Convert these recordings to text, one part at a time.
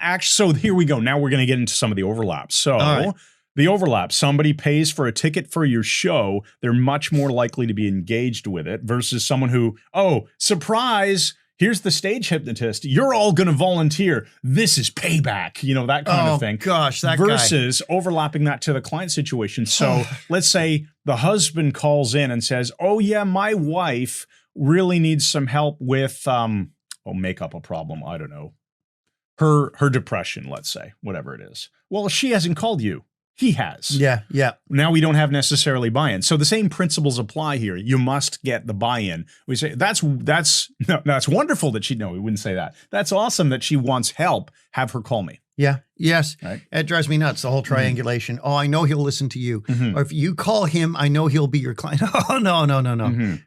actually, so here we go. Now we're going to get into some of the overlaps. So right. The overlap, somebody pays for a ticket for your show, they're much more likely to be engaged with it versus someone who, oh, surprise, here's the stage hypnotist. You're all going to volunteer. This is payback, you know, that kind of thing. Oh, gosh, that versus overlapping that to the client situation. So let's say the husband calls in and says, oh, yeah, my wife really needs some help with, make up a problem. I don't know. Her depression, let's say, whatever it is. Well, she hasn't called you. He has. Yeah, yeah. Now we don't have necessarily buy-in. So the same principles apply here. You must get the buy-in. We say, that's wonderful that no, we wouldn't say that. That's awesome that she wants help. Have her call me. Yeah, yes. Right. It drives me nuts, the whole triangulation. Oh, I know he'll listen to you. Or if you call him, I know he'll be your client. Oh, no.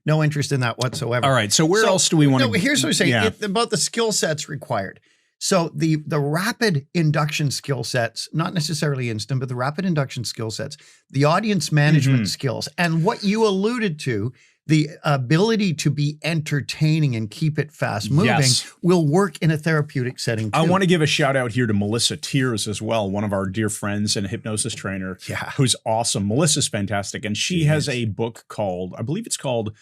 No interest in that whatsoever. All right, so where else do we want to... Here's what I'm saying, about the skill sets required. So the rapid induction skill sets, not necessarily instant, but the rapid induction skill sets, the audience management skills, and what you alluded to, the ability to be entertaining and keep it fast moving will work in a therapeutic setting too. I want to give a shout out here to Melissa Tears as well, one of our dear friends and a hypnosis trainer who's awesome. Melissa's fantastic. And she has a book called, I believe it's called,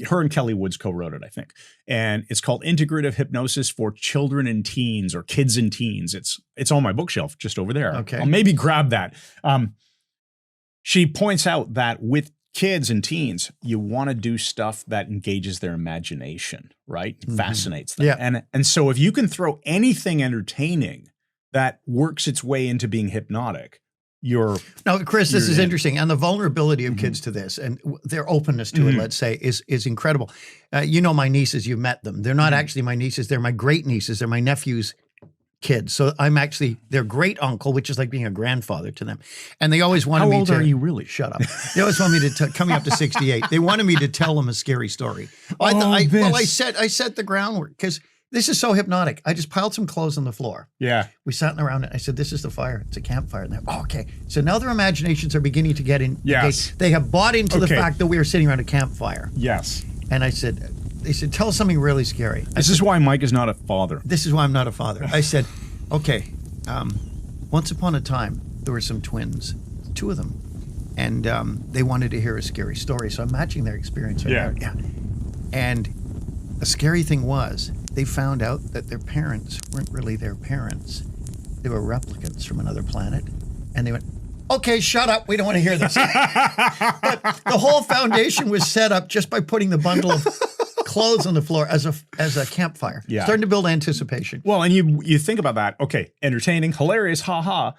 her and Kelly Woods co-wrote it, I think. And it's called Integrative Hypnosis for Children and Teens, or Kids and Teens. It's on my bookshelf just over there. Okay. I'll maybe grab that. She points out that with kids and teens, you want to do stuff that engages their imagination, right? Fascinates them. Yeah. And so if you can throw anything entertaining that works its way into being hypnotic, now, Chris, this is interesting. And the vulnerability of kids to this and their openness to it, let's say, is incredible. You know, my nieces, you've met them. They're not actually my nieces. They're my great nieces. They're my nephew's kids. So I'm actually their great uncle, which is like being a grandfather to them. And they always wanted me to— How old are you really? Shut up. They always want me to, coming up to 68, they wanted me to tell them a scary story. I set the groundwork because this is so hypnotic. I just piled some clothes on the floor. Yeah. We sat around it. I said, this is the fire. It's a campfire. And they're, okay. So now their imaginations are beginning to get in. Yes. They have bought into the fact that we are sitting around a campfire. Yes. And they said, tell us something really scary. This is why Mike is not a father. This is why I'm not a father. I said, okay, once upon a time, there were some twins, two of them. And they wanted to hear a scary story. So I'm matching their experience right there. Yeah. And the scary thing was, they found out that their parents weren't really their parents. They were replicants from another planet. And they went, okay, shut up. We don't want to hear this. But the whole foundation was set up just by putting the bundle of clothes on the floor as a campfire. Yeah. Starting to build anticipation. Well, and you think about that. Okay, entertaining, hilarious, haha.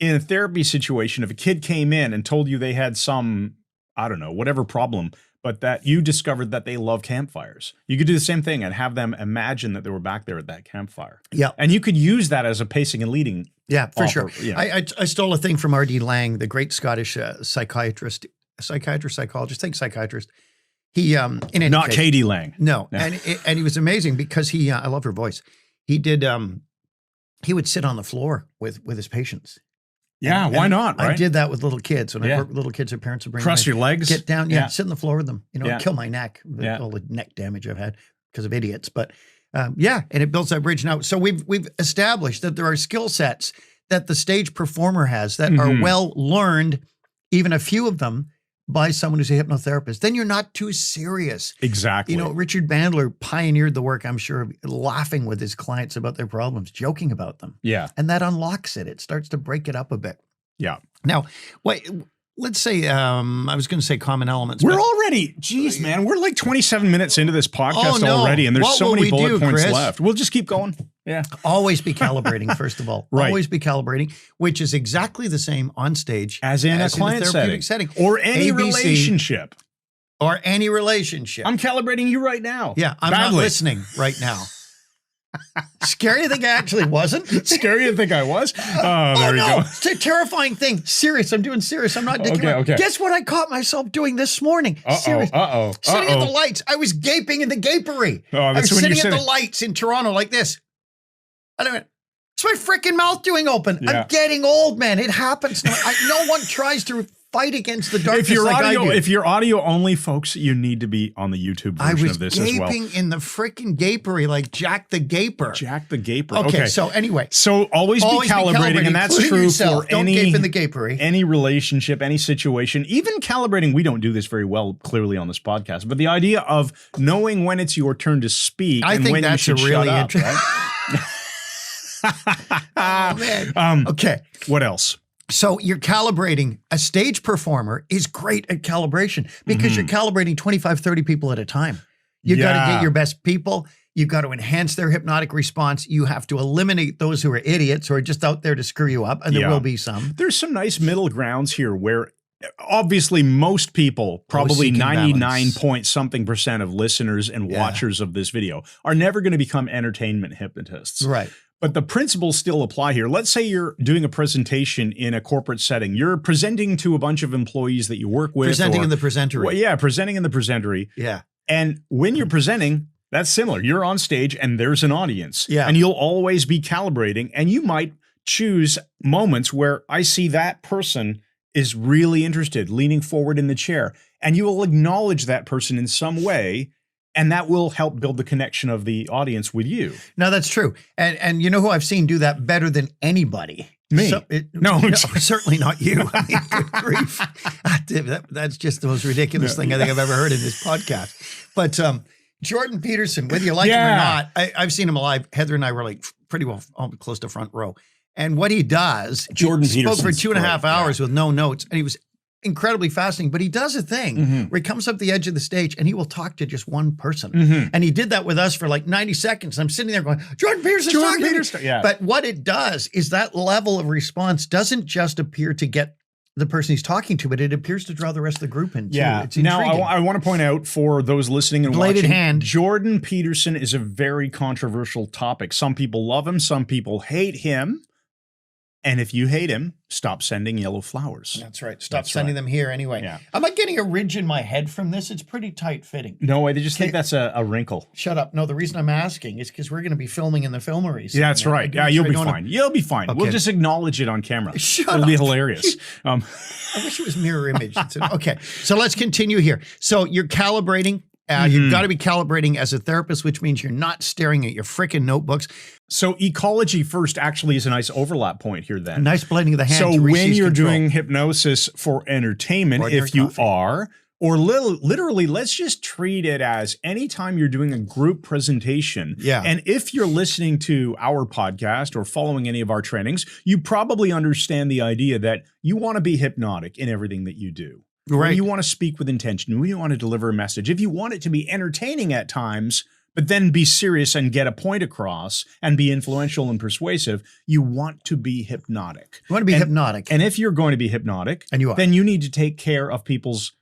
In a therapy situation, if a kid came in and told you they had some, I don't know, whatever problem, but that you discovered that they love campfires. You could do the same thing and have them imagine that they were back there at that campfire. Yeah. And you could use that as a pacing and leading. Yeah, for sure. You know. I stole a thing from R.D. Laing, the great Scottish psychiatrist, psychologist, think psychiatrist. He, not Katie Lang. No. And he was amazing because I love her voice. He would sit on the floor with his patients. Yeah, why not, right? I did that with little kids. When I worked with little kids, their parents would bring Cross your legs. Get down, sit on the floor with them. You know, kill my neck, all the neck damage I've had because of idiots. But and it builds that bridge now. So we've established that there are skill sets that the stage performer has that are well learned, even a few of them, by someone who's a hypnotherapist. Then you're not too serious. Exactly. You know, Richard Bandler pioneered the work, I'm sure, laughing with his clients about their problems, joking about them. Yeah. And that unlocks it. It starts to break it up a bit. Yeah. Now, let's say, I was going to say common elements. We're already, geez, man, we're like 27 minutes into this podcast already, and there's so many bullet points left. We'll just keep going. Yeah. Always be calibrating, first of all. Right. Always be calibrating, which is exactly the same on stage as in a client setting. Or any relationship. Or any relationship. I'm calibrating you right now. Yeah, I'm not listening right now. Scary to think I actually wasn't. Scary to think I was? There you go. It's a terrifying thing. Serious. I'm doing serious. I'm not dicking around. Okay. Guess what I caught myself doing this morning? Serious. Sitting at the lights. I was gaping in the gapery. I was sitting at the lights in Toronto like this. I went, what's my freaking mouth doing open? Yeah. I'm getting old, man. It happens. No one tries to fight against the darkness. If you're audio only, folks, you need to be on the YouTube version of this as well. I was gaping in the freaking gapery like Jack the Gaper. Jack the Gaper. Okay, so anyway. So always be calibrating, and that's true for Don't gape in the gapery. Any relationship, any situation, even calibrating. We don't do this very well, clearly, on this podcast, but the idea of knowing when it's your turn to speak and when you should shut up, right? Oh, man. Okay. What else? So you're calibrating. A stage performer is great at calibration because you're calibrating 25, 30 people at a time. You got to get your best people. You've got to enhance their hypnotic response. You have to eliminate those who are idiots or are just out there to screw you up. And there will be some. There's some nice middle grounds here where obviously most people, probably 99% of listeners and watchers of this video are never going to become entertainment hypnotists. Right. But the principles still apply here. Let's say you're doing a presentation in a corporate setting. You're presenting to a bunch of employees that you work with. Presenting in the presentery. Well, yeah, presenting in the presentery. Yeah. And when you're presenting, that's similar. You're on stage and there's an audience. Yeah. And you'll always be calibrating. And you might choose moments where I see that person is really interested, leaning forward in the chair. And you will acknowledge that person in some way. And that will help build the connection of the audience with you. No, that's true. And you know who I've seen do that better than anybody? Me. No, certainly not you. I mean, good grief. That's just the most ridiculous thing I think I've ever heard in this podcast. But Jordan Peterson, whether you like him or not, I've seen him live. Heather and I were like pretty well close to front row. And what he does, Jordan Peterson spoke for 2.5 hours with no notes. And he was incredibly fascinating, but he does a thing where he comes up the edge of the stage and he will talk to just one person. And he did that with us for like 90 seconds. I'm sitting there going, Jordan Peterson's talking to me. Yeah. But what it does is that level of response doesn't just appear to get the person he's talking to, but it appears to draw the rest of the group in too. Yeah. It's intriguing. Now, I want to point out for those listening and Bladed watching, hand. Jordan Peterson is a very controversial topic. Some people love him. Some people hate him. And if you hate him, stop sending yellow flowers. That's right. Stop sending them here anyway. Yeah. Am I getting a ridge in my head from this? It's pretty tight fitting. No, I just think that's a wrinkle. Shut up. No, the reason I'm asking is because we're going to be filming in the filmeries. Yeah, that's right. Yeah, you'll be fine. You'll be fine. Okay. We'll just acknowledge it on camera. It'll be hilarious. I wish it was mirror image. Okay, so let's continue here. So you're calibrating. You've got to be calibrating as a therapist, which means you're not staring at your frickin' notebooks. So ecology first actually is a nice overlap point here then. A nice blending of the hands. So when you're doing hypnosis for entertainment, if you are, or literally, let's just treat it as anytime you're doing a group presentation. Yeah. And if you're listening to our podcast or following any of our trainings, you probably understand the idea that you want to be hypnotic in everything that you do. Right. When you want to speak with intention, when you want to deliver a message, if you want it to be entertaining at times, but then be serious and get a point across and be influential and persuasive, you want to be hypnotic. You want to be hypnotic. And if you're going to be hypnotic, and you are, then you need to take care of people's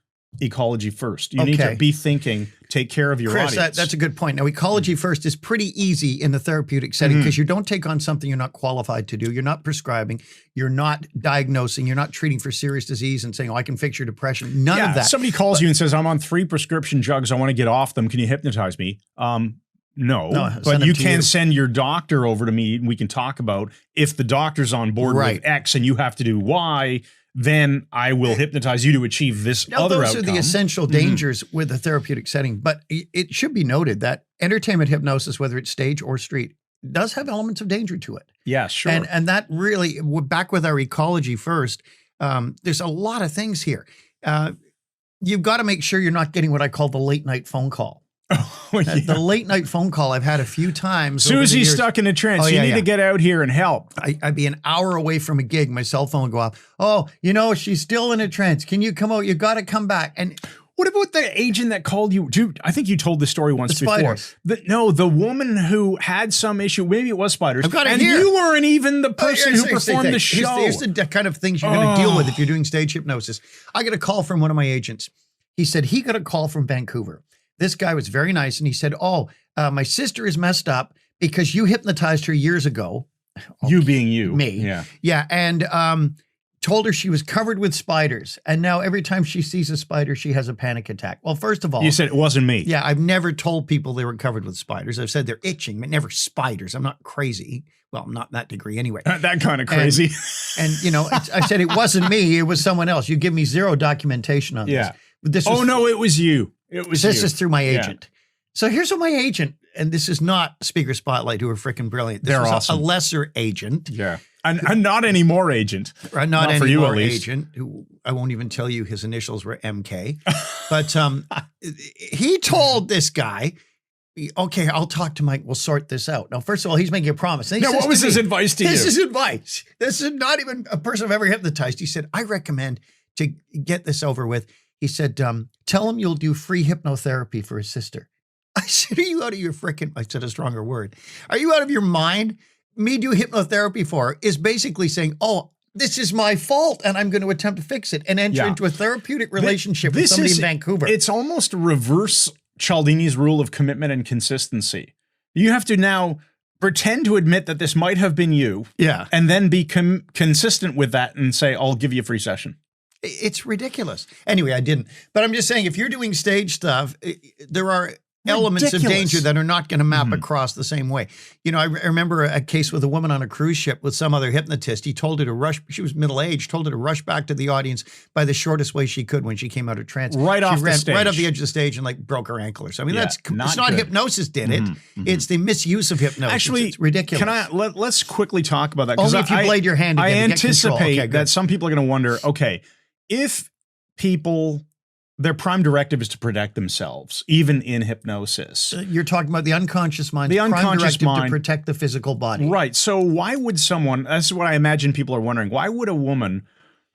ecology first. You need to be thinking, take care of your audience. That's a good point. Now, ecology first is pretty easy in the therapeutic setting because you don't take on something you're not qualified to do. You're not prescribing. You're not diagnosing. You're not treating for serious disease and saying, oh, I can fix your depression. None of that. Somebody calls you and says, I'm on 3 prescription drugs. I want to get off them. Can you hypnotize me? No, but you can send your doctor over to me and we can talk about if the doctor's on board with X and you have to do Y, then I will hypnotize you to achieve this other outcome. Those are the essential dangers with the therapeutic setting. But it should be noted that entertainment hypnosis, whether it's stage or street, does have elements of danger to it. Yeah, sure. And that really, we're back with our ecology first. There's a lot of things here. You've got to make sure you're not getting what I call the late night phone call. The late night phone call I've had a few times. Susie's stuck in a trance. You need to get out here and help. I'd be an hour away from a gig. My cell phone would go off. Oh, she's still in a trance. Can you come out? You got to come back. And what about the agent that called you? Dude, I think you told the story once before. The woman who had some issue. Maybe it was spiders. I've got it and here. You weren't even the person who performed the show. Here's the kind of things you're going to deal with if you're doing stage hypnosis. I got a call from one of my agents. He said he got a call from Vancouver. This guy was very nice, and he said, my sister is messed up because you hypnotized her years ago. You being you. Me. Yeah. Yeah, and told her she was covered with spiders. And now every time she sees a spider, she has a panic attack. Well, first of all, You said it wasn't me. yeah, I've never told people they were covered with spiders. I've said they're itching, but never spiders. I'm not crazy. Well, I'm not that degree anyway. That kind of crazy. And you know, I said it wasn't me. It was someone else. You give me zero documentation on this. But this was, no, it was you. It was this you. is through my agent. So here's what my agent, and this is not Speaker Spotlight, who are freaking brilliant. This They're was awesome. a lesser agent. Yeah. And not anymore agent. Not for you, anymore at least. agent, who I won't even tell you his initials were MK. But he told this guy, okay, I'll talk to Mike. We'll sort this out. Now, first of all, he's making a promise. Now, what was his advice to you? This is advice. This is not even a person I've ever hypnotized. He said, I recommend to get this over with. He said, tell him you'll do free hypnotherapy for his sister. I said, are you out of your freaking, I said a stronger word. Are you out of your mind? Me do hypnotherapy for her is basically saying, oh, this is my fault and I'm going to attempt to fix it and enter into a therapeutic relationship with somebody in Vancouver. It's almost reverse Cialdini's rule of commitment and consistency. You have to now pretend to admit that this might have been you. Yeah. And then be consistent with that and say, I'll give you a free session. It's ridiculous. Anyway, I didn't. But I'm just saying, if you're doing stage stuff, there are elements of danger that are not going to map across the same way. You know, I remember a case with a woman on a cruise ship with some other hypnotist. He told her to rush. She was middle-aged, told her to rush back to the audience by the shortest way she could when she came out of trance. Right off the stage. Right off the edge of the stage and like broke her ankle or something. I mean, Yeah, it's not good. hypnosis did it. It's the misuse of hypnosis. Actually, it's ridiculous. Let's quickly talk about that. Only if you blade your hand I again to get control. anticipate Okay, good. that some people are going to wonder, okay, if people, their prime directive is to protect themselves, even in hypnosis. You're talking about the unconscious mind. The unconscious prime directive mind. to protect the physical body. Right. So why would someone, that's what I imagine people are wondering, why would a woman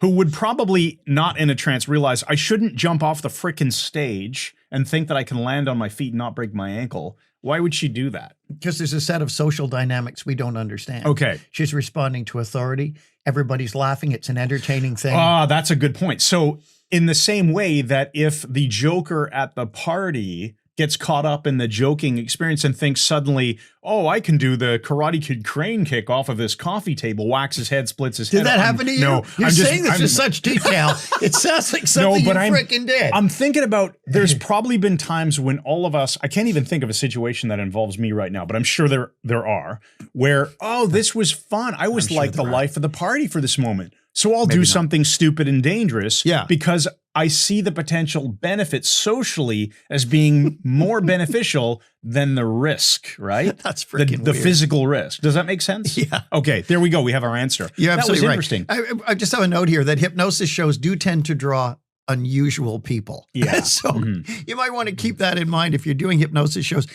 who would probably not in a trance realize I shouldn't jump off the frickin' stage and think that I can land on my feet and not break my ankle, why would she do that? Because there's a set of social dynamics we don't understand. Okay. She's responding to authority. Everybody's laughing. It's an entertaining thing. Ah, that's a good point. So in the same way that if the joker at the party gets caught up in the joking experience and thinks suddenly, oh, I can do the Karate Kid crane kick off of this coffee table, whacks his head, splits his head. Did that happen to you? No. You're saying this with such detail. It sounds like something you freaking did. I'm thinking about, there's probably been times when all of us, I can't even think of a situation that involves me right now, but I'm sure there are, where, oh, this was fun. I was like the life of the party for this moment. So I'll do something stupid and dangerous because I see the potential benefits socially as being more beneficial than the risk, right? That's freaking the weird. physical risk. Does that make sense? Yeah. Okay, there we go. We have our answer. You're absolutely that was right. interesting. I just have a note here that hypnosis shows do tend to draw unusual people. Yeah. So you might want to keep that in mind if you're doing hypnosis shows.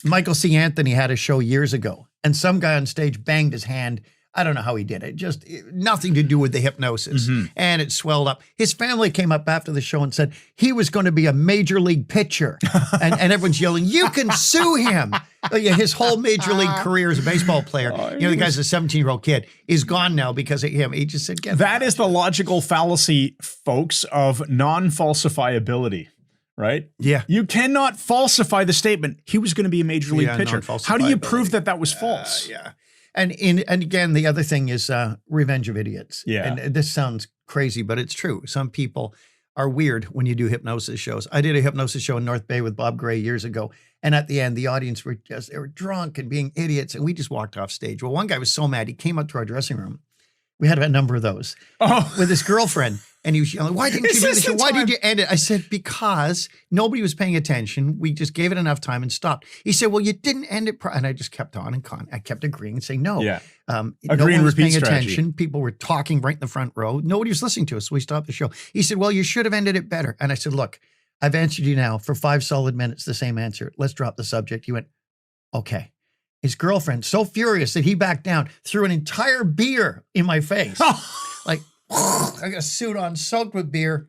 Michael C. Anthony had a show years ago, and some guy on stage banged his hand. I don't know how he did it. Just nothing to do with the hypnosis. And it swelled up. His family came up after the show and said he was going to be a major league pitcher. and everyone's yelling, you can sue him. His whole major league career as a baseball player, the guy's a 17-year-old kid, is gone now because of him. He just said, that is the logical fallacy, folks, of non-falsifiability. Right? Yeah. You cannot falsify the statement, he was going to be a major league pitcher. How do you prove that that was false? Yeah. And again, the other thing is revenge of idiots. Yeah. And this sounds crazy, but it's true. Some people are weird when you do hypnosis shows. I did a hypnosis show in North Bay with Bob Gray years ago. And at the end, the audience were they were drunk and being idiots. And we just walked off stage. Well, one guy was so mad, he came up to our dressing room. We had a number of those with his girlfriend. And he was yelling, why didn't you do this? Why did you end it? I said, because nobody was paying attention. We just gave it enough time and stopped. He said, well, you didn't end it. And I just kept on and I kept agreeing and saying, no. Yeah. No Agree one and was repeat paying strategy. attention. People were talking right in the front row. Nobody was listening to us. So we stopped the show. He said, well, you should have ended it better. And I said, look, I've answered you now for 5 solid minutes, the same answer. Let's drop the subject. He went, okay. His girlfriend, so furious that he backed down, threw an entire beer in my face. Like, I got a suit on, soaked with beer,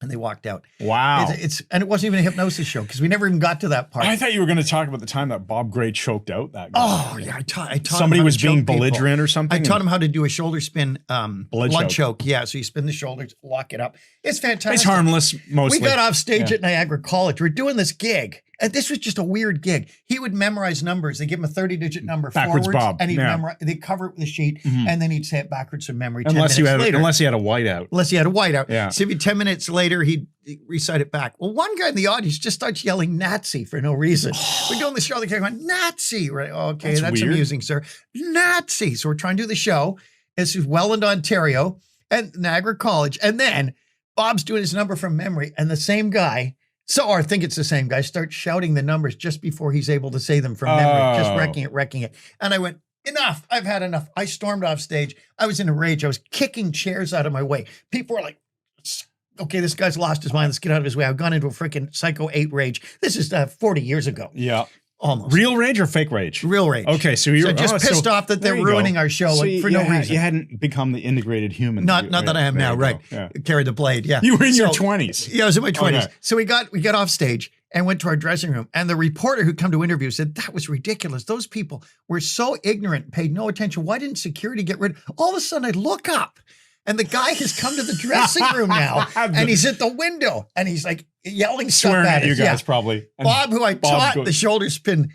and they walked out. Wow. And it wasn't even a hypnosis show because we never even got to that part. I thought you were going to talk about the time that Bob Gray choked out that guy. Oh, yeah. I taught somebody him how was to choke being people. belligerent or something. I taught him how to do a shoulder spin blood choke. choke. Yeah, so you spin the shoulders, lock it up. It's fantastic. It's harmless mostly. We got off stage at Niagara College. We're doing this gig, And this was just a weird gig. He would memorize numbers. They give him a 30-digit number Backwards forwards, Bob. and he'd Yeah. memorize. They'd cover it with a sheet, and then he'd say it backwards from memory. 10 Unless minutes later. unless he had a whiteout. Unless he had a whiteout. Yeah. So maybe 10 minutes later, he'd recite it back. Well, one guy in the audience just starts yelling Nazi for no reason. We're doing the show. The guy going, Nazi. Right. Okay, that's weird. amusing, sir. Nazi. So we're trying to do the show. This is Welland, Ontario, and Niagara College. And then Bob's doing his number from memory, and the same guy, or I think it's the same guy, starts shouting the numbers just before he's able to say them from memory, just wrecking it. And I went, enough. I've had enough. I stormed off stage. I was in a rage. I was kicking chairs out of my way. People were like, okay, this guy's lost his mind. Let's get out of his way. I've gone into a freaking Psycho 8 rage. This is 40 years ago. Yeah. Almost. Real rage or fake rage? Real rage. Okay, so you're just pissed off that they're ruining our show for no reason. You hadn't become the integrated human. Not that I am now, right? Yeah. Carry the blade, yeah. You were in your 20s. Yeah, I was in my 20s. Okay. So we got off stage and went to our dressing room, and the reporter who'd come to interview said, that was ridiculous. Those people were so ignorant, paid no attention. Why didn't security get rid? All of a sudden I look up, and the guy has come to the dressing room now, and he's at the window, and he's like yelling stuff Swearing at at you us. guys, probably. And Bob, who I taught the shoulder spin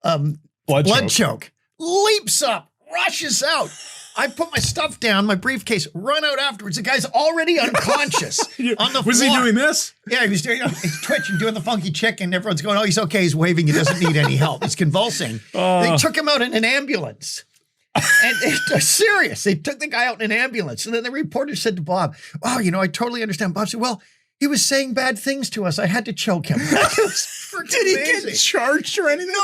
blood choke, leaps up, rushes out. I put my stuff down, my briefcase, run out afterwards. The guy's already unconscious on the floor. Was he doing this? Yeah, he was doing, he's twitching, doing the funky chicken. Everyone's going, oh, he's okay. He's waving. He doesn't need any help. He's convulsing. They took him out in an ambulance. And they're serious. They took the guy out in an ambulance. And then the reporter said to Bob, wow, I totally understand. Bob said, well, he was saying bad things to us. I had to choke him. Did he get charged or anything?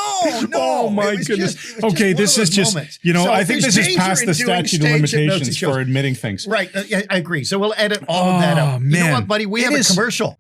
No. Oh my goodness. Okay, this is just, moments. I think this is past the statute of limitations for admitting things. Right. I agree. So we'll edit all of that out. Man. You know what, buddy? We have a commercial.